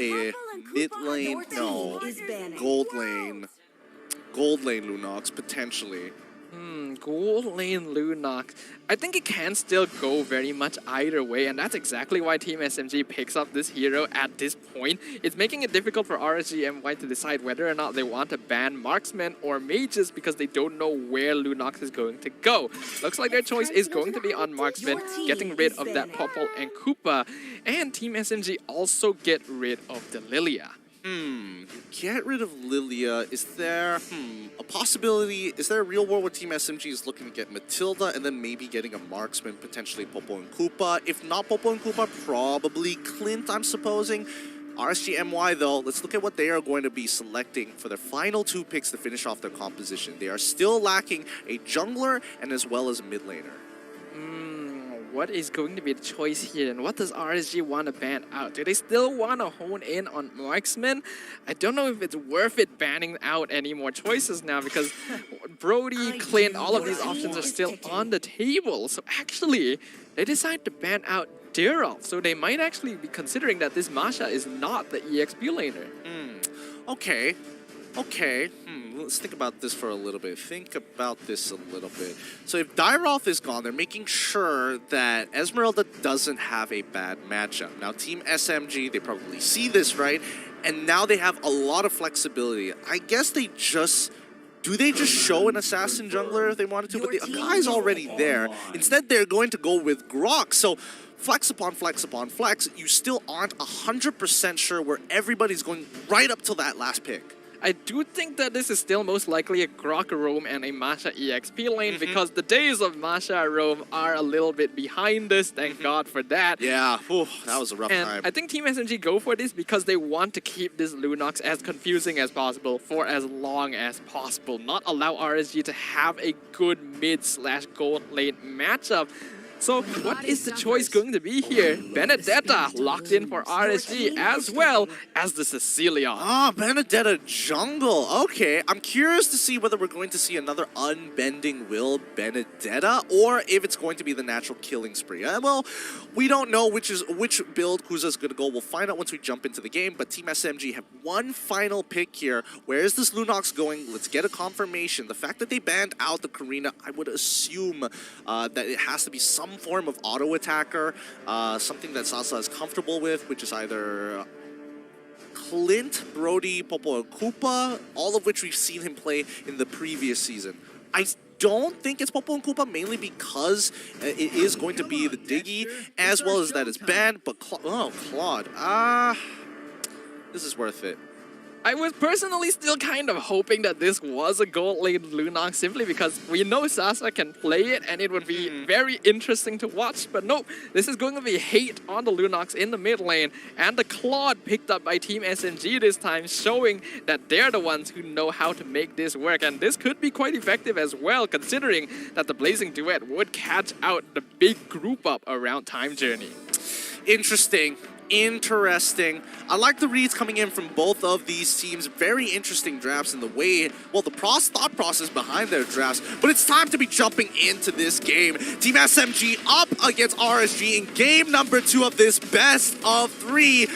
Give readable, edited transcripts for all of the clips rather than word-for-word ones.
a mid lane, no, gold lane Lunox potentially. Gold lane Lunox. I think it can still go very much either way, and that's exactly why Team SMG picks up this hero at this point. It's making it difficult for RSG and MY to decide whether or not they want to ban marksmen or mages because they don't know where Lunox is going to go. Looks like their choice is going to be on marksmen, getting rid of that Popol and Koopa, and Team SMG also get rid of the Lilia. Get rid of Lilia. Is there a possibility? Is there a real world where Team SMG is looking to get Matilda and then maybe getting a marksman, potentially Popo and Koopa? If not Popo and Koopa, probably Clint, I'm supposing. RSG MY though, let's look at what they are going to be selecting for their final 2 picks to finish off their composition. They are still lacking a jungler and as well as a mid laner. What is going to be the choice here, and what does RSG want to ban out? Do they still want to hone in on marksmen? I don't know if it's worth it banning out any more choices now, because Brody, Clint, all of these options are still on the table. So actually, they decide to ban out Dirov. So they might actually be considering that this Masha is not the EXP laner. Okay. Let's think about this for a little bit. So if Dirov is gone, they're making sure that Esmeralda doesn't have a bad matchup. Now, Team SMG, they probably see this, right? And now they have a lot of flexibility. I guess they just... Do they just show an assassin jungler if they wanted to? But the guy's already there. Instead, they're going to go with Grok. So flex upon flex upon flex. You still aren't 100% sure where everybody's going right up till that last pick. I do think that this is still most likely a Grok roam and a Masha EXP lane because the days of Masha roam are a little bit behind us. Thank God for that. Yeah, that was a rough time. I think Team SMG go for this because they want to keep this Lunox as confusing as possible for as long as possible. Not allow RSG to have a good mid/gold lane matchup. So what is the choice going to be here? Benedetta locked in for RSG as well as the Cecilia. Benedetta jungle. Okay, I'm curious to see whether we're going to see another unbending will Benedetta or if it's going to be the natural killing spree. Well, we don't know which build Kuza's going to go. We'll find out once we jump into the game, but Team SMG have one final pick here. Where is this Lunox going? Let's get a confirmation. The fact that they banned out the Karina, I would assume that it has to be some form of auto attacker, something that Sasa is comfortable with, which is either Clint, Brody, Popo, and Koopa, all of which we've seen him play in the previous season. I don't think it's Popo and Koopa, mainly because it is going to be the Diggy, as well as that is banned, but Claude, this is worth it. I was personally still kind of hoping that this was a gold lane Lunox simply because we know Sasa can play it and it would be very interesting to watch. But no, this is going to be hate on the Lunox in the mid lane, and the Claude picked up by Team SMG this time, showing that they're the ones who know how to make this work. And this could be quite effective as well, considering that the Blazing Duet would catch out the big group up around Time Journey. Interesting. I like the reads coming in from both of these teams. Very interesting drafts in the way, well, the thought process behind their drafts. But it's time to be jumping into this game. Team SMG up against RSG in game number 2 of this best of 3.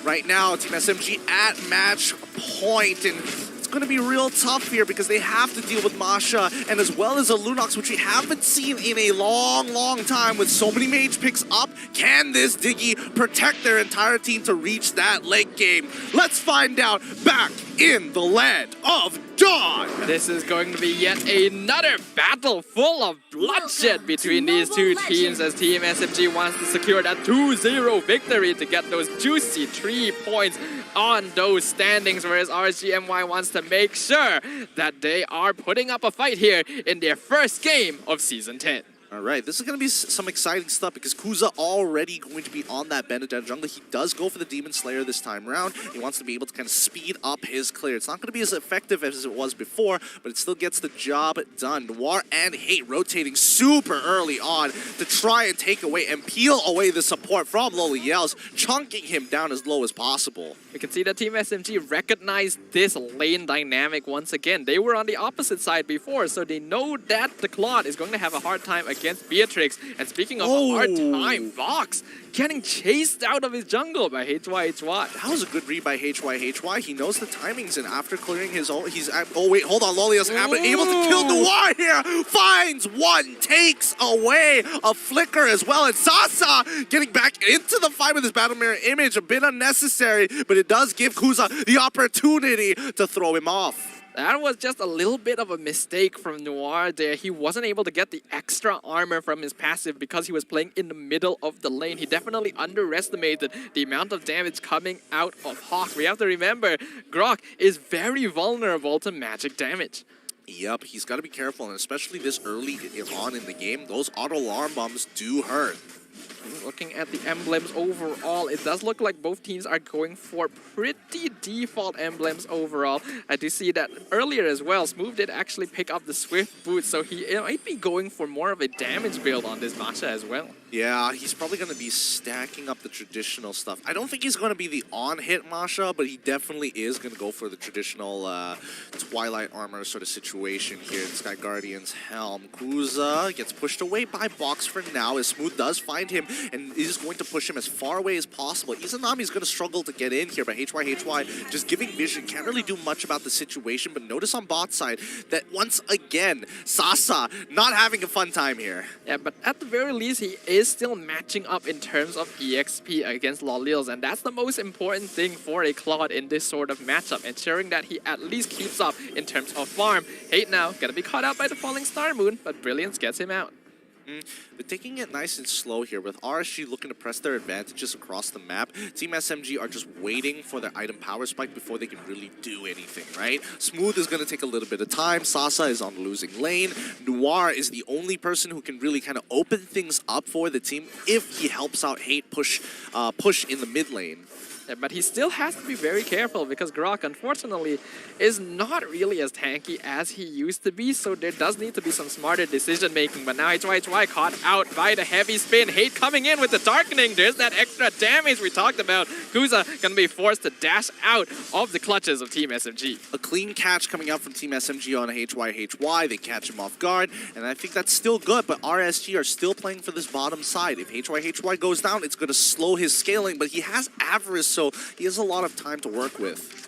Right now, Team SMG at match point, and it's going to be real tough here because they have to deal with Masha and as well as a Lunox, which we haven't seen in a long time with so many mage picks up. Can this Diggy protect their entire team to reach that late game? Let's find out back in the land of Dawn. This is going to be yet another battle full of bloodshed between these two teams as Team SMG wants to secure that 2-0 victory to get those juicy 3 points on those standings, whereas RSGMY wants to make sure that they are putting up a fight here in their first game of Season 10. All right, this is going to be some exciting stuff because Kuza already going to be on that Benedetta jungle. He does go for the Demon Slayer this time around. He wants to be able to kind of speed up his clear. It's not going to be as effective as it was before, but it still gets the job done. Noir and Hate rotating super early on to try and take away and peel away the support from Loli Yells, chunking him down as low as possible. We can see that Team SMG recognized this lane dynamic once again. They were on the opposite side before, so they know that the Claude is going to have a hard time against Beatrix. And speaking of a hard time, Vox getting chased out of his jungle by HYHY. That was a good read by HYHY. He knows the timings, and after clearing his own, he's at, oh wait, hold on, Lolia's able to kill Noir here. Finds one, takes away a flicker as well, and Sasa getting back into the fight with his battle mirror image, a bit unnecessary, but it does give Kuza the opportunity to throw him off. That was just a little bit of a mistake from Noir there. He wasn't able to get the extra armor from his passive because he was playing in the middle of the lane. He definitely underestimated the amount of damage coming out of Hawk. We have to remember, Grok is very vulnerable to magic damage. Yep, he's got to be careful, and especially this early on in the game, those auto alarm bombs do hurt. Looking at the emblems overall, it does look like both teams are going for pretty default emblems overall. I do see that earlier as well, Smooth did actually pick up the Swift Boots, so he might be going for more of a damage build on this Masha as well. Yeah, he's probably going to be stacking up the traditional stuff. I don't think he's going to be the on-hit Masha, but he definitely is going to go for the traditional Twilight Armor sort of situation here in Sky Guardian's Helm. Kuza gets pushed away by Box for now, as Smooth does find him and is going to push him as far away as possible. Izanami's going to struggle to get in here, but HYHY just giving vision, can't really do much about the situation, but notice on bot side that once again, Sasa not having a fun time here. Yeah, but at the very least, he is still matching up in terms of EXP against Lolils, and that's the most important thing for a Claude in this sort of matchup, ensuring that he at least keeps up in terms of farm. Hate now, gonna be caught out by the falling Star Moon, but Brilliance gets him out. They're taking it nice and slow here with RSG looking to press their advantages across the map. Team SMG are just waiting for their item power spike before they can really do anything, right? Smooth is going to take a little bit of time. Sasa is on the losing lane. Noir is the only person who can really kind of open things up for the team if he helps out Hate push in the mid lane. Yeah, but he still has to be very careful because Grok, unfortunately, is not really as tanky as he used to be, so there does need to be some smarter decision-making. But now HYHY caught out by the heavy spin. Hate coming in with the Darkening. There's that extra damage we talked about. Kuza gonna be forced to dash out of the clutches of Team SMG. A clean catch coming out from Team SMG on HYHY. They catch him off guard, and I think that's still good, but RSG are still playing for this bottom side. If HYHY goes down, it's going to slow his scaling, but he has Avarice, so he has a lot of time to work with.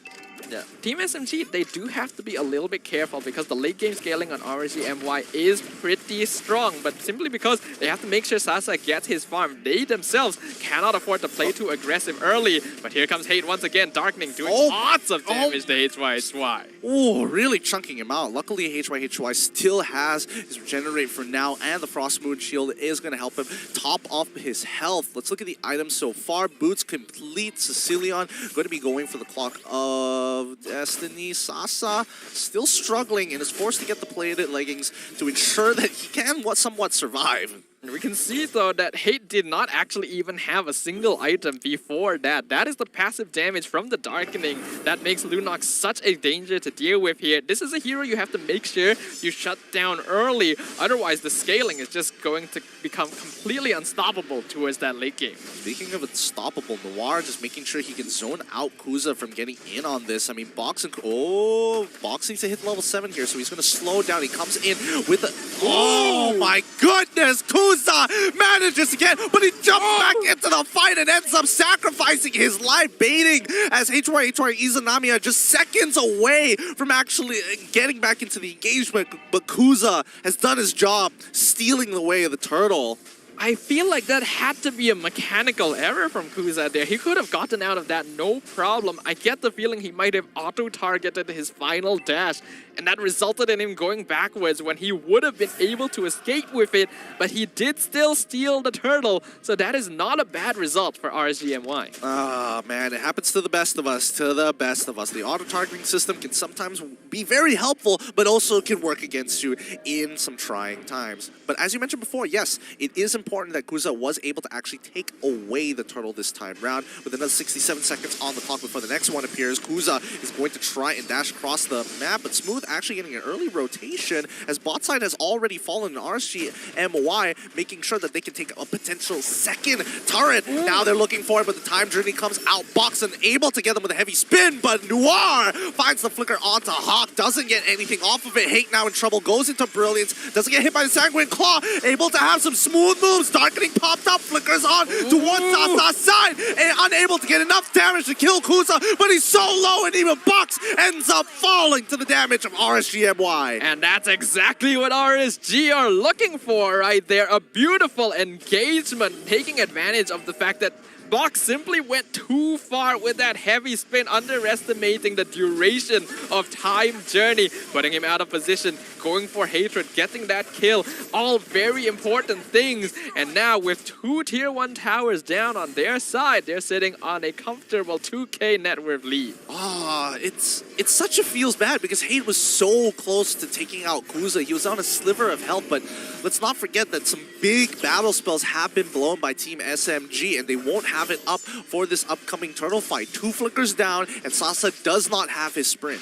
Yeah. Team SMG, they do have to be a little bit careful because the late game scaling on RSG MY is pretty strong, but simply because they have to make sure Sasa gets his farm. They themselves cannot afford to play too aggressive early, but here comes Hate once again, Darkening doing lots of damage to HYHY. Oh, really chunking him out. Luckily, HYHY still has his Regenerate for now, and the Frost Moon Shield is going to help him top off his health. Let's look at the items so far. Boots complete. Sicilion going to be going for the Clock of Destiny. Sasa still struggling and is forced to get the plated leggings to ensure that he can somewhat survive. And we can see, though, that Hate did not actually even have a single item before that. That is the passive damage from the Darkening that makes Lunox such a danger to deal with here. This is a hero you have to make sure you shut down early. Otherwise, the scaling is just going to become completely unstoppable towards that late game. Speaking of unstoppable, Noir just making sure he can zone out Kuza from getting in on this. I mean, Box needs to hit level 7 here, so he's going to slow down. He comes in with a... Oh, my goodness! Kuza manages to get, but he jumps back into the fight and ends up sacrificing his life, baiting as HYHY Izanami are just seconds away from actually getting back into the engagement, but Kuza has done his job, stealing the way of the turtle. I feel like that had to be a mechanical error from Kuza there. He could have gotten out of that no problem. I get the feeling he might have auto-targeted his final dash, and that resulted in him going backwards when he would have been able to escape with it, but he did still steal the turtle, so that is not a bad result for RSGMY. Ah, man, it happens to the best of us, The auto-targeting system can sometimes be very helpful, but also can work against you in some trying times. But as you mentioned before, yes, it is important important that Kuza was able to actually take away the turtle this time round. With another 67 seconds on the clock before the next one appears, Kuza is going to try and dash across the map, but Smooth actually getting an early rotation as bot side has already fallen in RSG MY, making sure that they can take a potential second turret. Now they're looking for it, but the time journey comes out, Box and able to get them with a heavy spin, but Noir finds the flicker onto Hawk, doesn't get anything off of it. Hate now in trouble, goes into Brilliance, doesn't get hit by the Sanguine Claw, able to have some smooth moves, Darkening popped up, flickers on towards Sasa's side, and unable to get enough damage to kill Kuza, but he's so low and even Box ends up falling to the damage of RSGMY. And that's exactly what RSG are looking for right there. A beautiful engagement, taking advantage of the fact that Box simply went too far with that heavy spin, underestimating the duration of time journey, putting him out of position, going for Hatred, getting that kill. All very important things. And now with 2 tier 1 towers down on their side, they're sitting on a comfortable 2k net worth lead. It's such a feels bad because Hate was so close to taking out Kuza. He was on a sliver of health, but let's not forget that some big battle spells have been blown by Team SMG, and they won't have it up for this upcoming turtle fight. 2 flickers down, and Sasa does not have his sprint.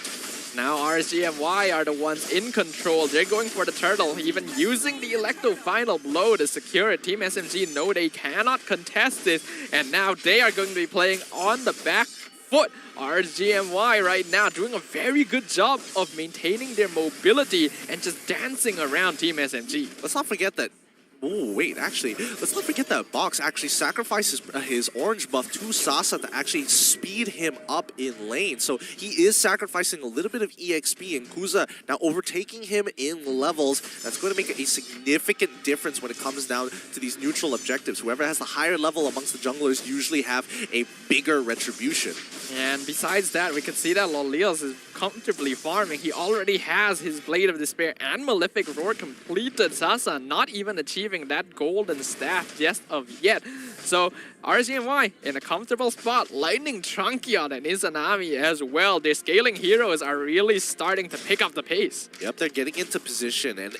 Now RSGMY are the ones in control. They're going for the turtle, even using the Electo final blow to secure it. Team SMG know they cannot contest this, and now they are going to be playing on the back foot. RSGMY right now doing a very good job of maintaining their mobility and just dancing around Team SMG. Let's not forget that. Oh, wait, actually, let's not forget that Box actually sacrifices his orange buff to Sasa to actually speed him up in lane. So he is sacrificing a little bit of EXP, and Kuza now overtaking him in levels. That's going to make a significant difference when it comes down to these neutral objectives. Whoever has the higher level amongst the junglers usually have a bigger retribution. And besides that, we can see that Lolios is comfortably farming. He already has his Blade of Despair and Malefic Roar completed. Sasa not even achieving that golden staff just of yet. So RSGMY in a comfortable spot. Lightning Trunkion and Izanami as well. Their scaling heroes are really starting to pick up the pace. Yep, they're getting into position, and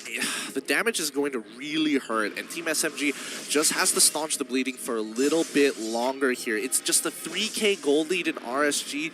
the damage is going to really hurt. And Team SMG just has to staunch the bleeding for a little bit longer here. It's just a 3k gold lead in RSGMY's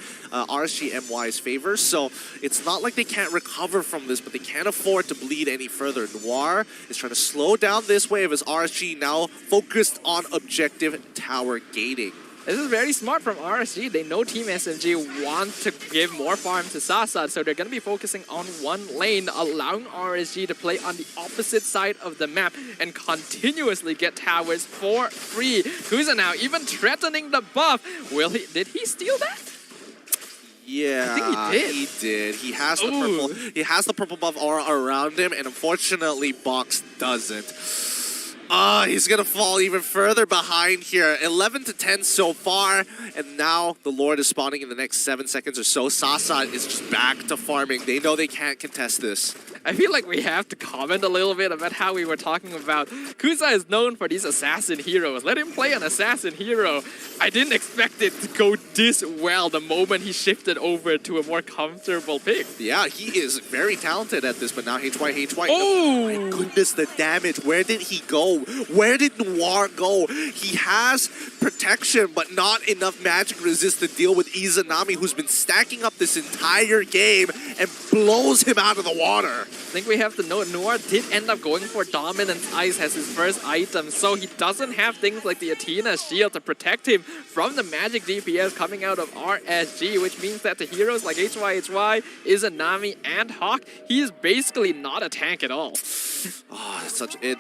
favor, so it's not like they can't recover from this, but they can't afford to bleed any further. Noir is trying to slow down this wave as RSG now focused on objective tower gating. This is very smart from RSG. They know Team SMG want to give more farm to Sasa, so they're going to be focusing on one lane, allowing RSG to play on the opposite side of the map and continuously get towers for free. Kuza now even threatening the buff. Did he steal that? Yeah, I think he did. He has the purple. He has the purple buff aura around him, and unfortunately, Box doesn't. He's gonna fall even further behind here. 11 to 10 so far, and now the Lord is spawning in the next 7 seconds or so. Sasa is just back to farming. They know they can't contest this. I feel like we have to comment a little bit about how we were talking about. Kuza is known for these assassin heroes. Let him play an assassin hero. I didn't expect it to go this well the moment he shifted over to a more comfortable pick. Yeah, he is very talented at this, but now HY. Oh! My goodness, the damage. Where did he go? Where did Noir go? He has protection, but not enough magic resist to deal with Izanami, who's been stacking up this entire game and blows him out of the water. I think we have to note Noir did end up going for Dominance Ice as his first item, so he doesn't have things like the Athena shield to protect him from the magic DPS coming out of RSG, which means that the heroes like HY, Izanami, and Hawk, he is basically not a tank at all.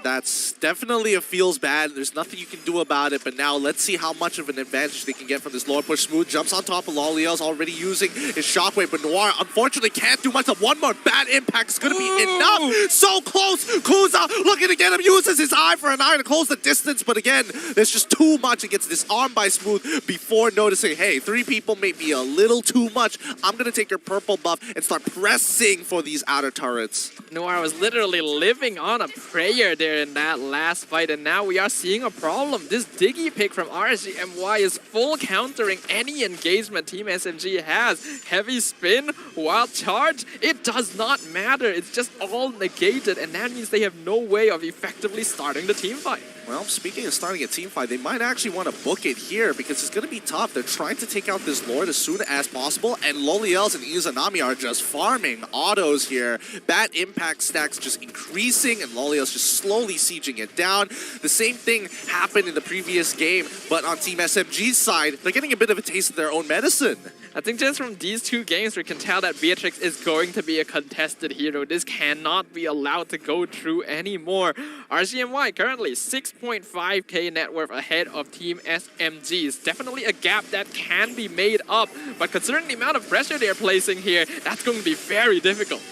That's definitely a feels bad. There's nothing you can do about it, but now let's see how much of an advantage they can get from this Lord push. Smooth jumps on top of Loliel's, already using his shockwave, but Noir unfortunately can't do much. One more bad impact is going to be enough. So close. Kuza looking to get him, uses his eye for an eye to close the distance, but again, there's just too much. It gets disarmed by Smooth before noticing, hey, 3 people may be a little too much. I'm going to take your purple buff and start pressing for these outer turrets. Noir was literally living on a prayer there in that last fight, and now we are seeing a problem. This Diggy pick from RSGMY is full countering any engagement Team SMG has. Heavy spin, wild charge, it does not matter. It's just all negated, and that means they have no way of effectively starting the team fight. Well, speaking of starting a team fight, they might actually want to book it here because it's going to be tough. They're trying to take out this Lord as soon as possible, and Loliels and Izanami are just farming autos here. Bad impact stacks just increasing, and Loliels just slowly sieging it down. The same thing happened in the previous game, but on Team SMG's side, they're getting a bit of a taste of their own medicine. I think just from these two games, we can tell that Beatrix is going to be a contested hero. This cannot be allowed to go through anymore. RGMY currently 6.5k net worth ahead of Team SMG. It's definitely a gap that can be made up, but considering the amount of pressure they're placing here, that's going to be very difficult.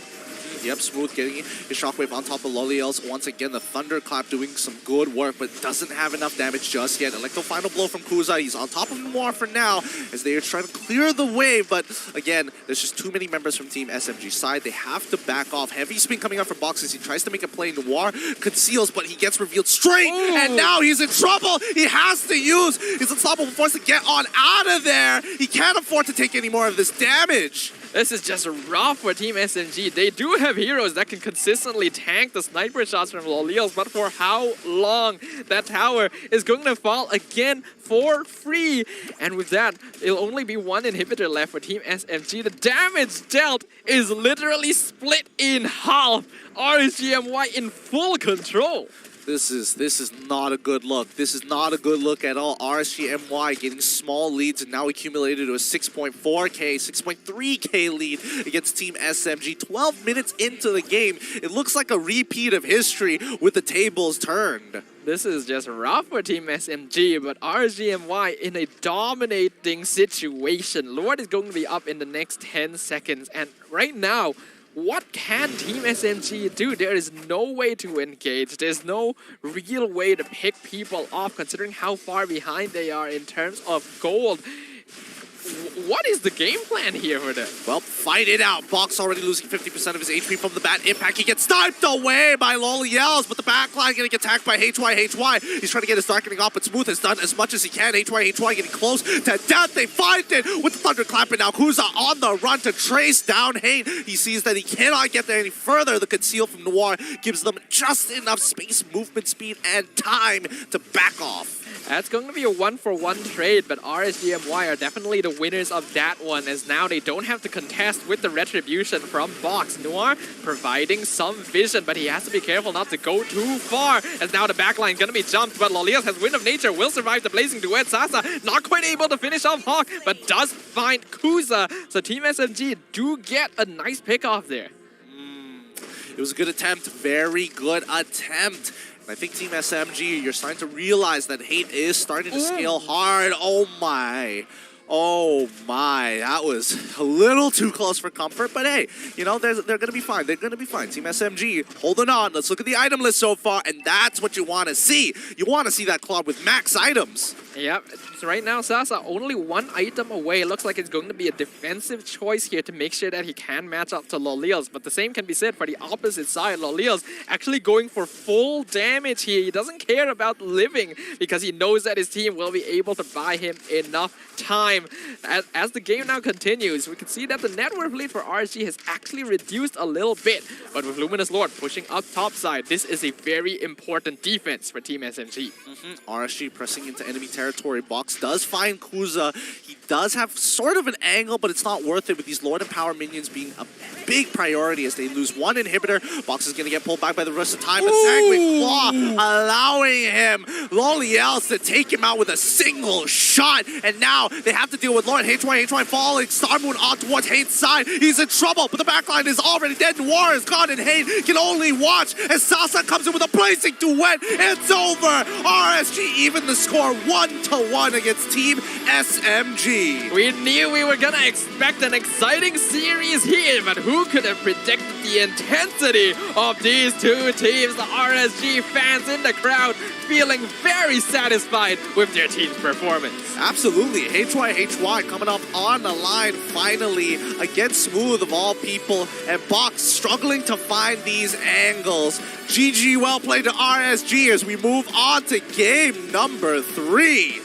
Yep, Smooth getting his shockwave on top of Loliels. Once again, the Thunderclap doing some good work, but doesn't have enough damage just yet. Electro final blow from Kuza. He's on top of Noir for now as they are trying to clear the wave, but again, there's just too many members from Team SMG side. They have to back off. Heavy spin coming out from boxes. He tries to make a play. Noir conceals, but he gets revealed straight, and now he's in trouble. He has to use his unstoppable force to get on out of there. He can't afford to take any more of this damage. This is just rough for Team SMG. They do have heroes that can consistently tank the sniper shots from Loliels, but for how long? That tower is going to fall again for free. And with that, it'll only be one inhibitor left for Team SMG. The damage dealt is literally split in half. RSGMY in full control. This is not a good look. This is not a good look at all. RSGMY getting small leads and now accumulated to a 6.4k, 6.3k lead against Team SMG. 12 minutes into the game, it looks like a repeat of history with the tables turned. This is just rough for Team SMG, but RSGMY in a dominating situation. Lord is going to be up in the next 10 seconds, and right now, what can Team SMG do? There is no way to engage. There's no real way to pick people off considering how far behind they are in terms of gold. What is the game plan here for them? Well, fight it out. Box already losing 50% of his HP from the bad impact. He gets sniped away by Loliels, but the backline getting attacked by HY. He's trying to get his darkening off, but Smooth has done as much as he can. HY getting close to death. They find it with the Thunderclap, and now Kuza on the run to trace down Hane. He sees that he cannot get there any further. The conceal from Noir gives them just enough space, movement speed, and time to back off. That's going to be a 1-for-1 trade, but RSGMY are definitely the winners of that one, as now they don't have to contest with the retribution from Box. Noir providing some vision, but he has to be careful not to go too far, as now the backline going to be jumped, but Loliels has Wind of Nature, will survive the Blazing Duet. Sasa not quite able to finish off Hawk, but does find Kuza, so Team SMG do get a nice pick off there. It was a good attempt, very good attempt. And I think Team SMG, you're starting to realize that hate is starting to scale hard. Oh my, that was a little too close for comfort. But hey, you know, they're going to be fine. They're going to be fine. Team SMG holding on. Let's look at the item list so far, and that's what you want to see. You want to see that club with max items. Yep, so right now Sasa only one item away. It looks like it's going to be a defensive choice here to make sure that he can match up to Loliels. But the same can be said for the opposite side. Loliels actually going for full damage here. He doesn't care about living because he knows that his team will be able to buy him enough time. As the game now continues, we can see that the net worth lead for RSG has actually reduced a little bit. But with Luminous Lord pushing up top side, this is a very important defense for Team SMG. RSG pressing into enemy territory. Box does find Kuza. He does have sort of an angle, but it's not worth it with these Lord and Power minions being a big priority as they lose one inhibitor. Box is going to get pulled back by the rest of time, but Sanguine Claw allowing him, Loliels, to take him out with a single shot. And now they have to deal with Lord. HY falling. Star Moon on towards Hane's side. He's in trouble, but the backline is already dead. Noir is gone, and Hane can only watch as Sasa comes in with a Blazing Duet. It's over. RSG even the score 1-1 against Team SMG. We knew we were gonna expect an exciting series here, but who could have predicted the intensity of these two teams? The RSG fans in the crowd feeling very satisfied with their team's performance. Absolutely. HY coming up on the line finally against Smooth of all people, and Box struggling to find these angles. GG, well played to RSG as we move on to game number 3.